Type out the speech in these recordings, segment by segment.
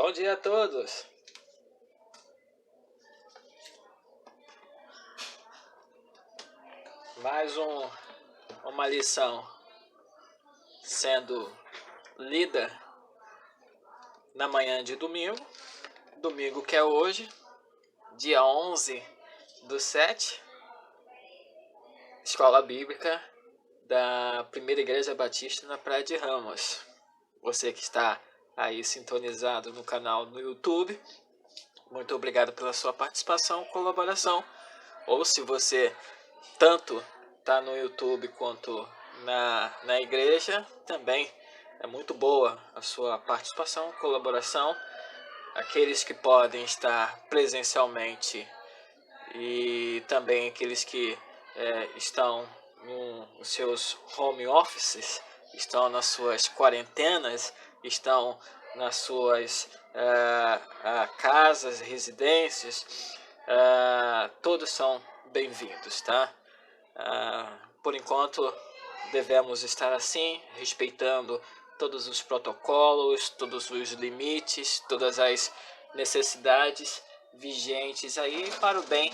Bom dia a todos. Mais uma lição sendo lida na manhã de domingo. Domingo que é hoje, dia 11/7. Escola Bíblica da Primeira Igreja Batista na Praia de Ramos. Você que está aí sintonizado no canal no YouTube, muito obrigado pela sua participação, colaboração. Ou se você tanto está no YouTube quanto na igreja, também é muito boa a sua participação, colaboração. Aqueles que podem estar presencialmente e também aqueles que estão nos seus home offices, estão nas suas quarentenas, estão nas suas casas, residências, todos são bem-vindos, tá? Por enquanto devemos estar assim, respeitando todos os protocolos, todos os limites, todas as necessidades vigentes aí para o bem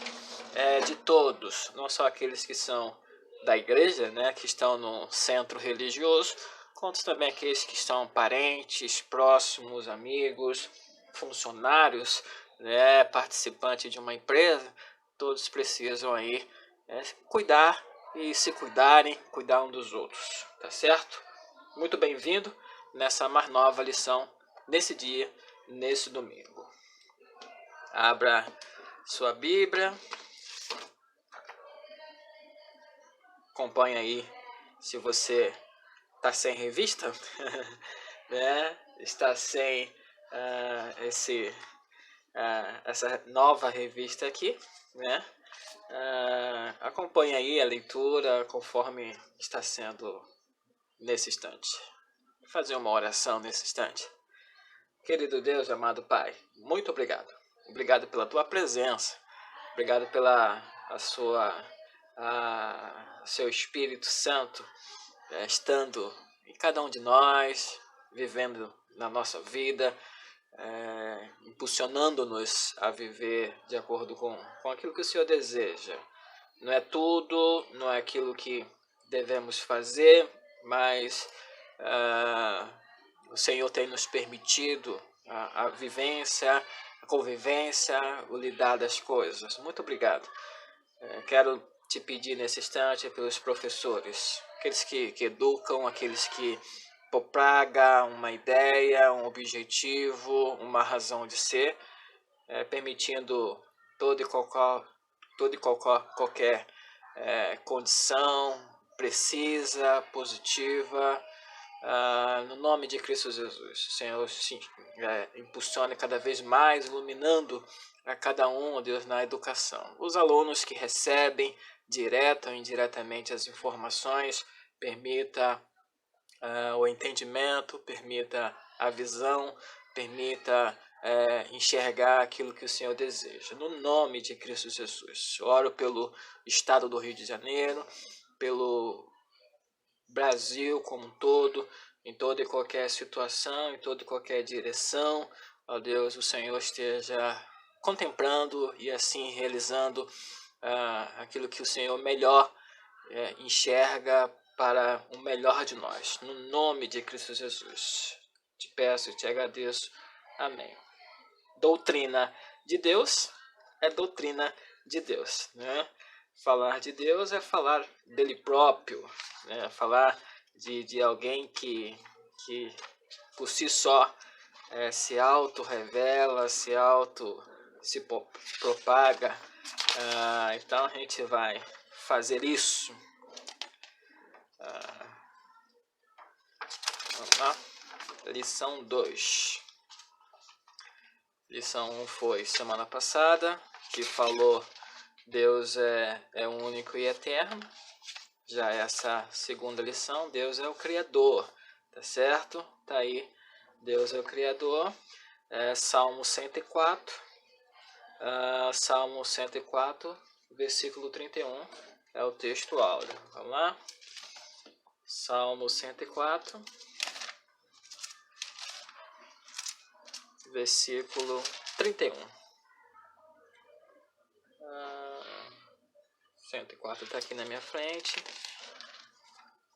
de todos, não só aqueles que são da igreja, né, que estão no centro religioso, quanto também aqueles que são parentes, próximos, amigos, funcionários, né, participantes de uma empresa. Todos precisam aí cuidar e se cuidarem, cuidar um dos outros, tá certo? Muito bem-vindo nessa mais nova lição, nesse dia, nesse domingo. Abra sua Bíblia, acompanhe aí se você está sem revista, né? Está sem essa nova revista aqui, né? Acompanhe aí a leitura conforme está sendo nesse instante. Vou fazer uma oração nesse instante. Querido Deus, amado Pai, muito obrigado. Obrigado pela tua presença. Obrigado pela seu Espírito Santo estando em cada um de nós, vivendo na nossa vida, impulsionando-nos a viver de acordo com aquilo que o Senhor deseja. Não é tudo, não é aquilo que devemos fazer, mas o Senhor tem nos permitido a vivência, a convivência, o lidar das coisas. Muito obrigado. Quero te pedir nesse instante pelos professores, aqueles que educam, aqueles que propagam uma ideia, um objetivo, uma razão de ser, permitindo toda e qualquer condição precisa, positiva, no nome de Cristo Jesus. Senhor, impulsione cada vez mais, iluminando a cada um, Deus, na educação. Os alunos que recebem direta ou indiretamente as informações, permita o entendimento, permita a visão, permita enxergar aquilo que o Senhor deseja. No nome de Cristo Jesus. Oro pelo estado do Rio de Janeiro, pelo Brasil como um todo, em toda e qualquer situação, em toda e qualquer direção. Ó Deus, o Senhor esteja contemplando e assim realizando aquilo que o Senhor melhor enxerga para o melhor de nós. No nome de Cristo Jesus. Te peço e te agradeço. Amém. Doutrina de Deus é doutrina de Deus, né? Falar de Deus é falar dele próprio, né? Falar de alguém que por si só se auto-revela, se propaga. Então a gente vai fazer isso. Vamos lá. Lição 2. Lição 1 foi semana passada, que falou Deus é único e eterno. Já essa segunda lição, Deus é o Criador, tá certo? Tá aí, Deus é o Criador. Salmo 104, Salmo 104, versículo 31, é o texto áureo. Vamos lá? Salmo 104, versículo 31. 104 está aqui na minha frente.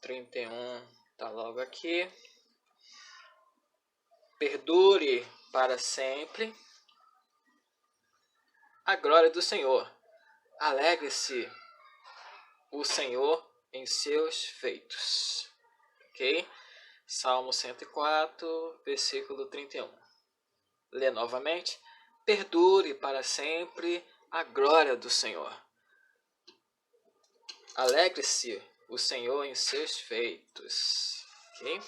31 está logo aqui. Perdure para sempre a glória do Senhor. Alegre-se o Senhor em seus feitos. Ok? Salmo 104, versículo 31. Lê novamente. Perdure para sempre a glória do Senhor. Alegre-se o Senhor em seus feitos. Ok?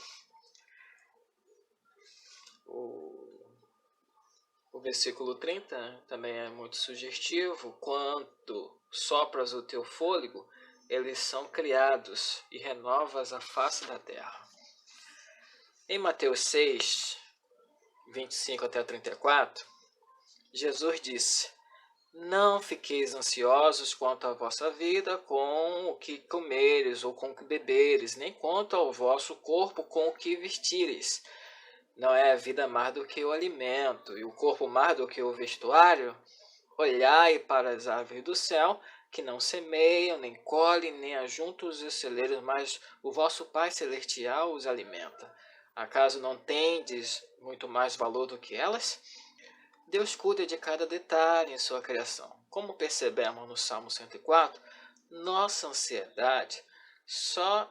O versículo 30 também é muito sugestivo. Quando sopras o teu fôlego, eles são criados e renovas a face da terra. Em Mateus 6, 25 até 34, Jesus disse: Não fiqueis ansiosos quanto à vossa vida, com o que comeres ou com o que beberes, nem quanto ao vosso corpo, com o que vestires. Não é a vida mais do que o alimento, e o corpo mais do que o vestuário? Olhai para as aves do céu, que não semeiam, nem colhem, nem ajuntam os celeiros, mas o vosso Pai Celestial os alimenta. Acaso não tendes muito mais valor do que elas? Deus cuida de cada detalhe em sua criação. Como percebemos no Salmo 104, nossa ansiedade só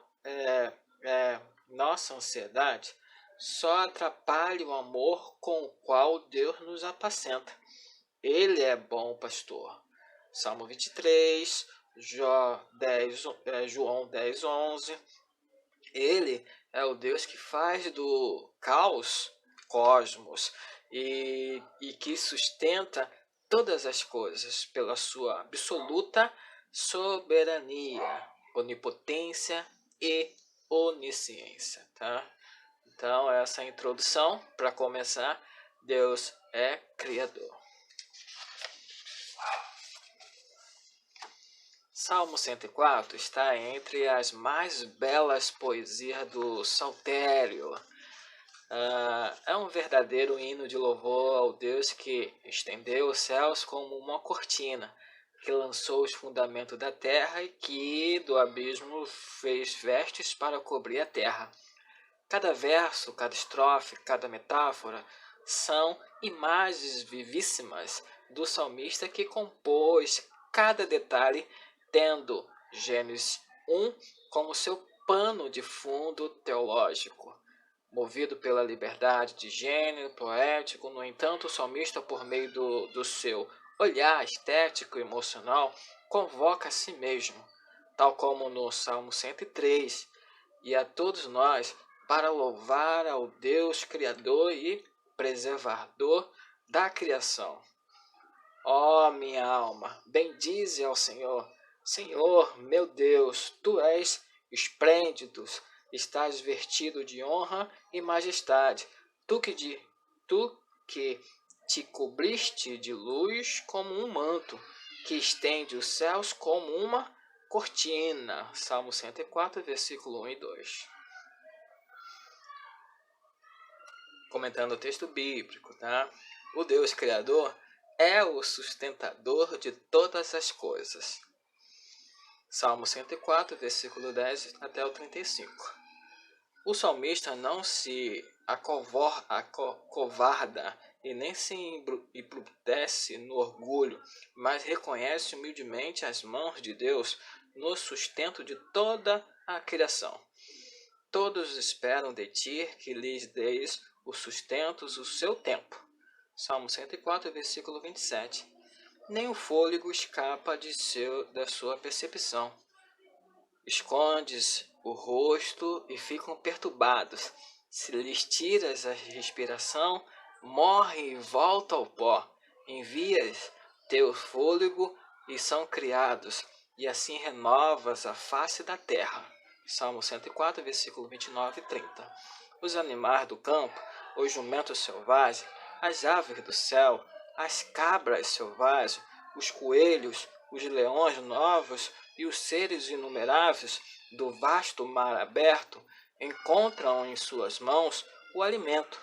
atrapalha o amor com o qual Deus nos apacenta. Ele é bom pastor. Salmo 23, João 10, 11. Ele é o Deus que faz do caos cosmos e que sustenta todas as coisas pela sua absoluta soberania, onipotência e onisciência. Tá? Então, essa é a introdução. Para começar, Deus é Criador. Salmo 104 está entre as mais belas poesias do Saltério. É um verdadeiro hino de louvor ao Deus que estendeu os céus como uma cortina, que lançou os fundamentos da terra e que do abismo fez vestes para cobrir a terra. Cada verso, cada estrofe, cada metáfora são imagens vivíssimas do salmista que compôs cada detalhe, tendo Gênesis 1 como seu pano de fundo teológico. Movido pela liberdade de gênero poético, no entanto, o salmista, por meio do seu olhar estético e emocional, convoca a si mesmo, tal como no Salmo 103, e a todos nós, para louvar ao Deus Criador e preservador da criação. Ó minha alma, bendize ao Senhor. Senhor, meu Deus, Tu és esplêndido, estás vestido de honra e majestade. Tu que te cobriste de luz como um manto, que estende os céus como uma cortina. Salmo 104, versículo 1 e 2. Comentando o texto bíblico, tá? O Deus Criador é o sustentador de todas as coisas. Salmo 104, versículo 10 até o 35. O salmista não se acovarda e nem se embrutece no orgulho, mas reconhece humildemente as mãos de Deus no sustento de toda a criação. Todos esperam de ti que lhes deis o sustento o seu tempo. Salmo 104, versículo 27. Nem o fôlego escapa da sua percepção. Escondes o rosto e ficam perturbados. Se lhes tiras a respiração, morrem e voltam ao pó. Envias teu fôlego e são criados, e assim renovas a face da terra. Salmo 104, versículo 29 e 30. Os animais do campo, os jumentos selvagens, as aves do céu, as cabras selvagens, os coelhos, os leões novos e os seres inumeráveis do vasto mar aberto encontram em suas mãos o alimento.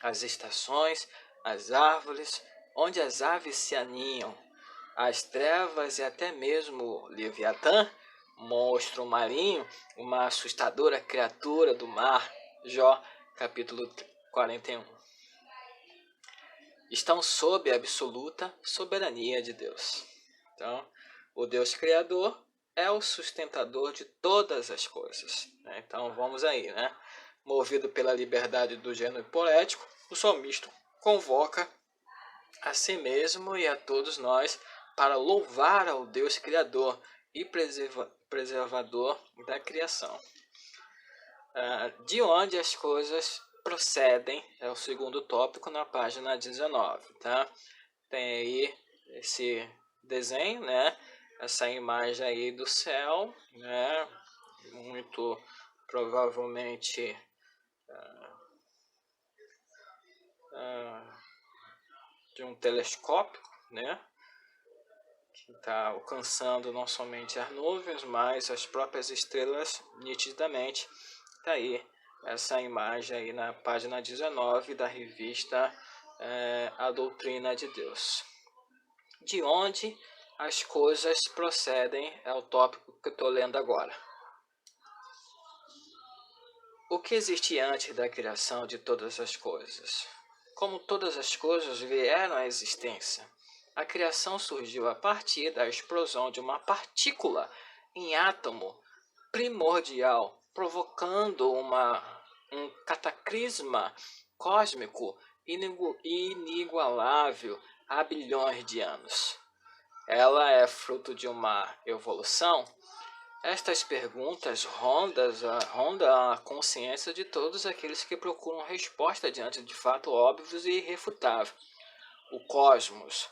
as estações, as árvores, onde as aves se aninham, as trevas e até mesmo Leviatã, monstro marinho, uma assustadora criatura do mar. Jó, capítulo 41. Estão sob a absoluta soberania de Deus. Então, o Deus Criador é o sustentador de todas as coisas. Então, vamos aí, né? Movido pela liberdade do gênero poético, o salmista convoca a si mesmo e a todos nós para louvar ao Deus Criador e preservador da criação. De onde as coisas procedem, é o segundo tópico na página 19, tá? Tem aí esse desenho, né? Essa imagem aí do céu, né? Muito provavelmente de um telescópio, né? Que está alcançando não somente as nuvens, mas as próprias estrelas nitidamente. Está aí essa imagem aí na página 19 da revista A Doutrina de Deus. De onde as coisas procedem é o tópico que eu estou lendo agora. O que existia antes da criação de todas as coisas? Como todas as coisas vieram à existência, a criação surgiu a partir da explosão de uma partícula em átomo primordial, provocando um cataclisma cósmico inigualável há bilhões de anos. Ela é fruto de uma evolução? Estas perguntas rondam a consciência de todos aqueles que procuram resposta diante de fatos óbvios e irrefutáveis. O cosmos,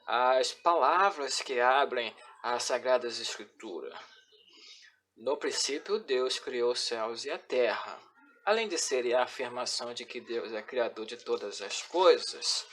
as palavras que abrem as Sagradas Escrituras. No princípio, Deus criou os céus e a terra. Além de ser a afirmação de que Deus é criador de todas as coisas,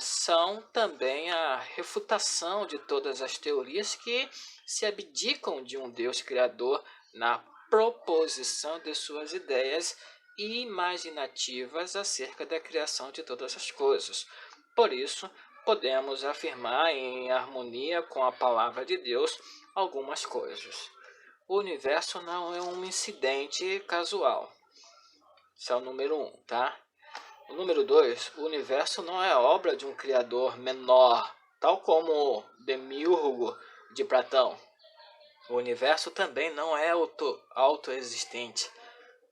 são também a refutação de todas as teorias que se abdicam de um Deus criador na proposição de suas ideias imaginativas acerca da criação de todas as coisas. Por isso, podemos afirmar em harmonia com a palavra de Deus algumas coisas. O universo não é um incidente casual. Esse é o número 1, tá? O número 2, o universo não é obra de um criador menor, tal como Demiurgo de Platão. O universo também não é autoexistente.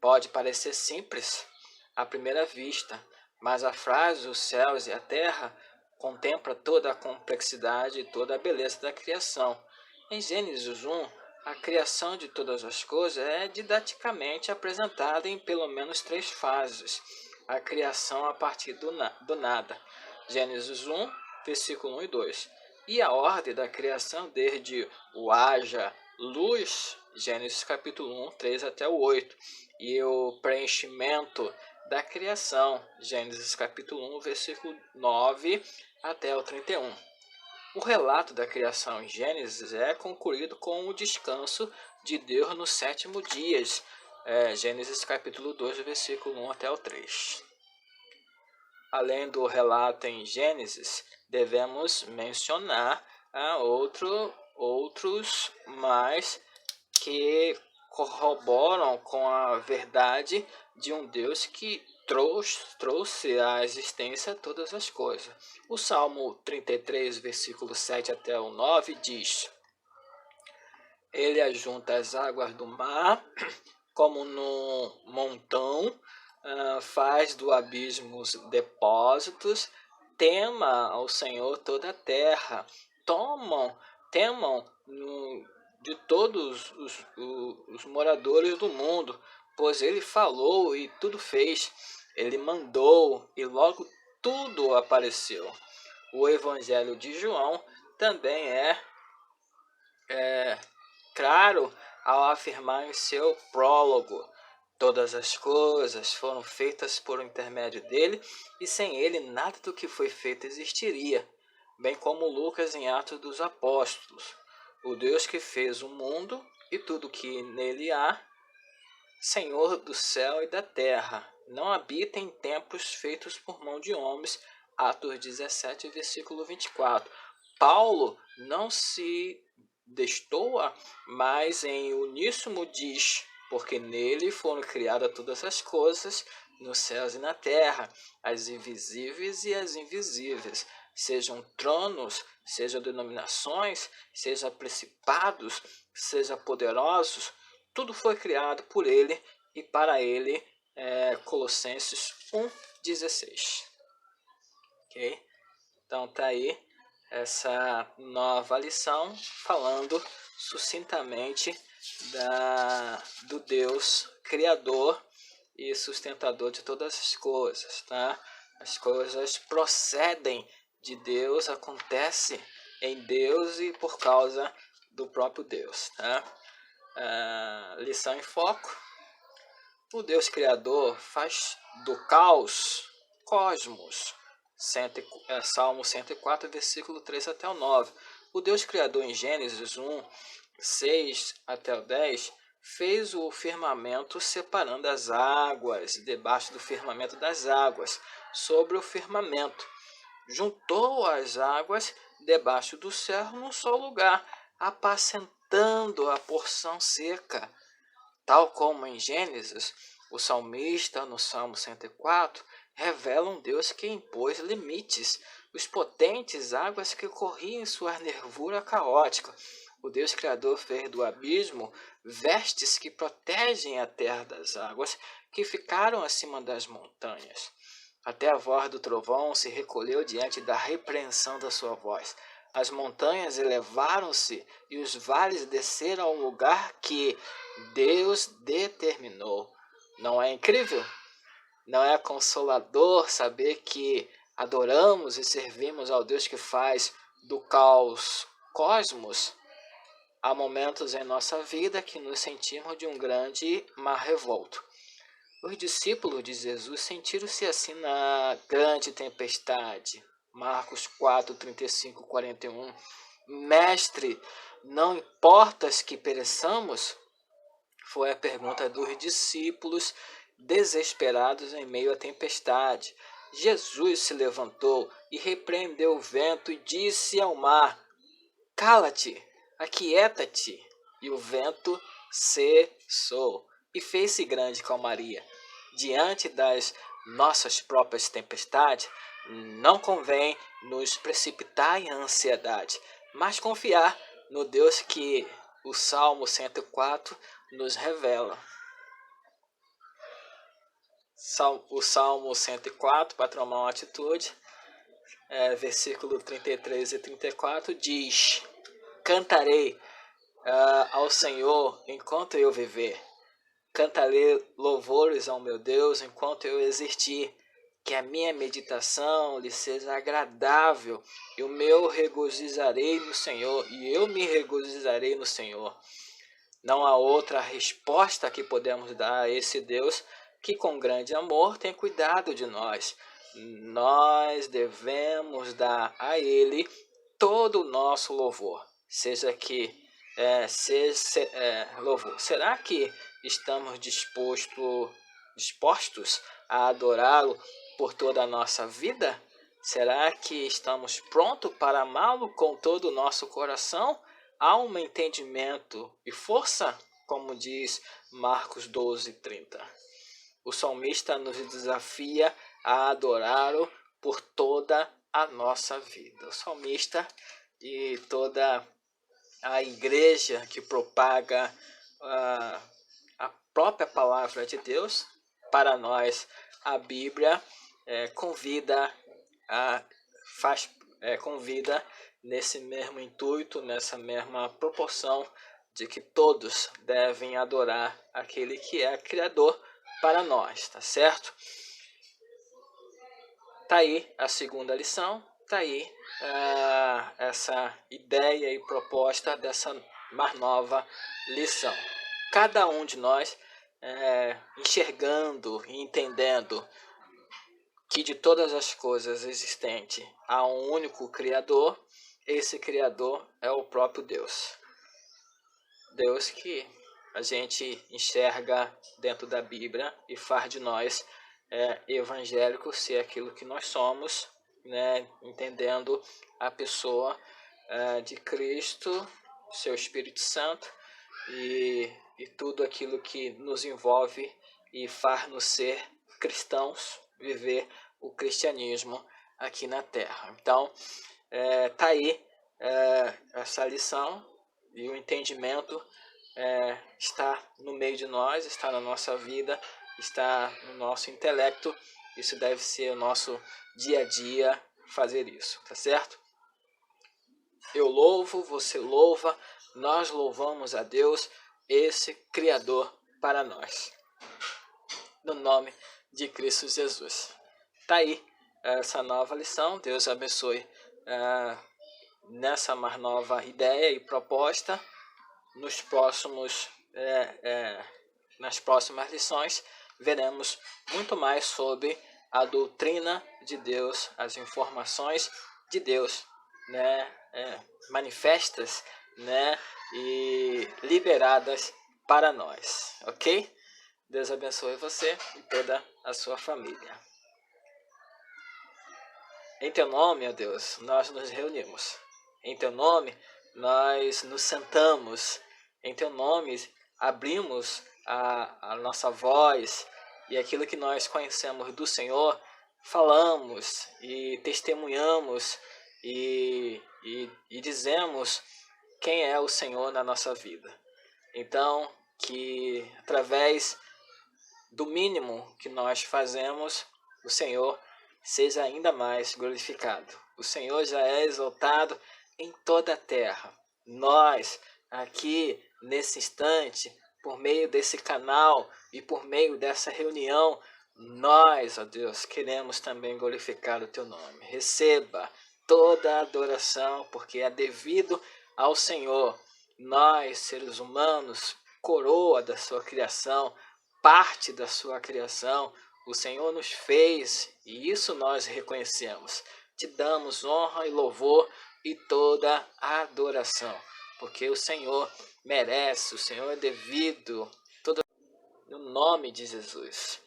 Pode parecer simples à primeira vista, mas a frase os céus e a terra contempla toda a complexidade e toda a beleza da criação. Em Gênesis 1, a criação de todas as coisas é didaticamente apresentada em pelo menos 3 fases. A criação a partir do nada. Gênesis 1, versículo 1 e 2. E a ordem da criação desde o haja luz, Gênesis capítulo 1, 3 até o 8. E o preenchimento da criação, Gênesis capítulo 1, versículo 9 até o 31. O relato da criação em Gênesis é concluído com o descanso de Deus nos 7º dia, Gênesis capítulo 2, versículo 1 até o 3. Além do relato em Gênesis, devemos mencionar outros mais que corroboram com a verdade de um Deus que trouxe à existência todas as coisas. O Salmo 33, versículo 7 até o 9 diz: Ele ajunta as águas do mar como no montão, faz do abismo os depósitos, tema ao Senhor toda a terra, temam de todos os moradores do mundo, pois ele falou e tudo fez, ele mandou e logo tudo apareceu. O Evangelho de João também é claro ao afirmar em seu prólogo: todas as coisas foram feitas por intermédio dele, e sem ele nada do que foi feito existiria. Bem como Lucas em Atos dos Apóstolos: o Deus que fez o mundo e tudo que nele há, Senhor do céu e da terra, não habita em templos feitos por mão de homens. Atos 17, versículo 24. Paulo não se destoa, mas em uníssono diz, porque nele foram criadas todas as coisas, nos céus e na terra, as invisíveis e as invisíveis, sejam tronos, sejam denominações, sejam principados, sejam poderosos, tudo foi criado por ele e para ele. Colossenses 1,16. Ok? Então tá aí essa nova lição falando sucintamente do Deus Criador e sustentador de todas as coisas, tá? As coisas procedem de Deus, acontecem em Deus e por causa do próprio Deus, tá? Lição em foco. O Deus Criador faz do caos cosmos. Salmo 104, versículo 3 até o 9. O Deus Criador em Gênesis 1, 6 até o 10, fez o firmamento separando as águas, debaixo do firmamento das águas, sobre o firmamento. Juntou as águas debaixo do céu num só lugar, apacentando a porção seca. Tal como em Gênesis, o salmista, no Salmo 104, revela um Deus que impôs limites, os potentes águas que corriam em sua nervura caótica. O Deus Criador fez do abismo vestes que protegem a terra das águas que ficaram acima das montanhas. Até a voz do trovão se recolheu diante da repreensão da sua voz. As montanhas elevaram-se e os vales desceram ao lugar que Deus determinou. Não é incrível? Não é consolador saber que adoramos e servimos ao Deus que faz do caos cosmos? Há momentos em nossa vida que nos sentimos de um grande mar revolto. Os discípulos de Jesus sentiram-se assim na grande tempestade. Marcos 4, 35, 41. Mestre, não importas que pereçamos? Foi a pergunta dos discípulos desesperados em meio à tempestade. Jesus se levantou e repreendeu o vento e disse ao mar: cala-te, aquieta-te. E o vento cessou e fez-se grande calmaria. Diante das nossas próprias tempestades, não convém nos precipitar em ansiedade, mas confiar no Deus que o Salmo 104 nos revela. O Salmo 104, para tomar uma atitude, versículo 33 e 34, diz: cantarei ao Senhor enquanto eu viver. Cantarei louvores ao meu Deus enquanto eu existir. Que a minha meditação lhe seja agradável. Eu me regozijarei no Senhor, e eu me regozijarei no Senhor. Não há outra resposta que podemos dar a esse Deus que com grande amor tem cuidado de nós. Nós devemos dar a Ele todo o nosso louvor. Louvor. Será que estamos dispostos a adorá-lo por toda a nossa vida? Será que estamos prontos para amá-lo com todo o nosso coração, alma, entendimento e força? Como diz Marcos 12, 30. O salmista nos desafia a adorá-lo por toda a nossa vida. O salmista e toda a igreja que propaga a própria palavra de Deus para nós, a Bíblia convida nesse mesmo intuito, nessa mesma proporção de que todos devem adorar aquele que é Criador para nós, tá certo? Tá aí a segunda lição, tá aí essa ideia e proposta dessa mais nova lição. Cada um de nós enxergando e entendendo que de todas as coisas existentes há um único Criador. Esse Criador é o próprio Deus. Deus que a gente enxerga dentro da Bíblia e faz de nós evangélicos ser aquilo que nós somos, né? Entendendo a pessoa de Cristo, seu Espírito Santo e tudo aquilo que nos envolve e faz-nos ser cristãos, viver o cristianismo aqui na Terra. Então, tá aí essa lição, e o entendimento está no meio de nós, está na nossa vida, está no nosso intelecto. Isso deve ser o nosso dia a dia, fazer isso, tá certo? Eu louvo, você louva, nós louvamos a Deus, esse Criador para nós. No nome de Cristo Jesus. Tá aí essa nova lição. Deus abençoe nessa mais nova ideia e proposta. Nas próximas lições veremos muito mais sobre a doutrina de Deus, as informações de Deus, né, manifestas, né, e liberadas para nós, ok? Deus abençoe você e toda a sua família. Em teu nome, ó Deus, nós nos reunimos. Em teu nome, nós nos sentamos. Em teu nome, abrimos a nossa voz e aquilo que nós conhecemos do Senhor, falamos e testemunhamos e dizemos quem é o Senhor na nossa vida. Então, que através do mínimo que nós fazemos, o Senhor seja ainda mais glorificado. O Senhor já é exaltado em toda a terra. Nós, aqui nesse instante, por meio desse canal e por meio dessa reunião, nós, ó Deus, queremos também glorificar o teu nome. Receba toda a adoração, porque é devido ao Senhor. Nós, seres humanos, coroa da sua criação, parte da sua criação, o Senhor nos fez e isso nós reconhecemos. Te damos honra e louvor e toda a adoração, porque o Senhor merece, o Senhor é devido, no nome de Jesus.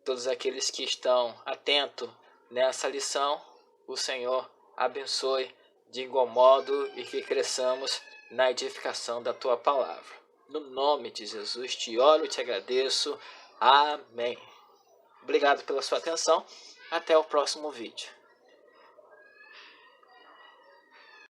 Todos aqueles que estão atentos nessa lição, o Senhor abençoe de igual modo e que cresçamos na edificação da tua palavra. No nome de Jesus te oro e te agradeço. Amém. Obrigado pela sua atenção. Até o próximo vídeo.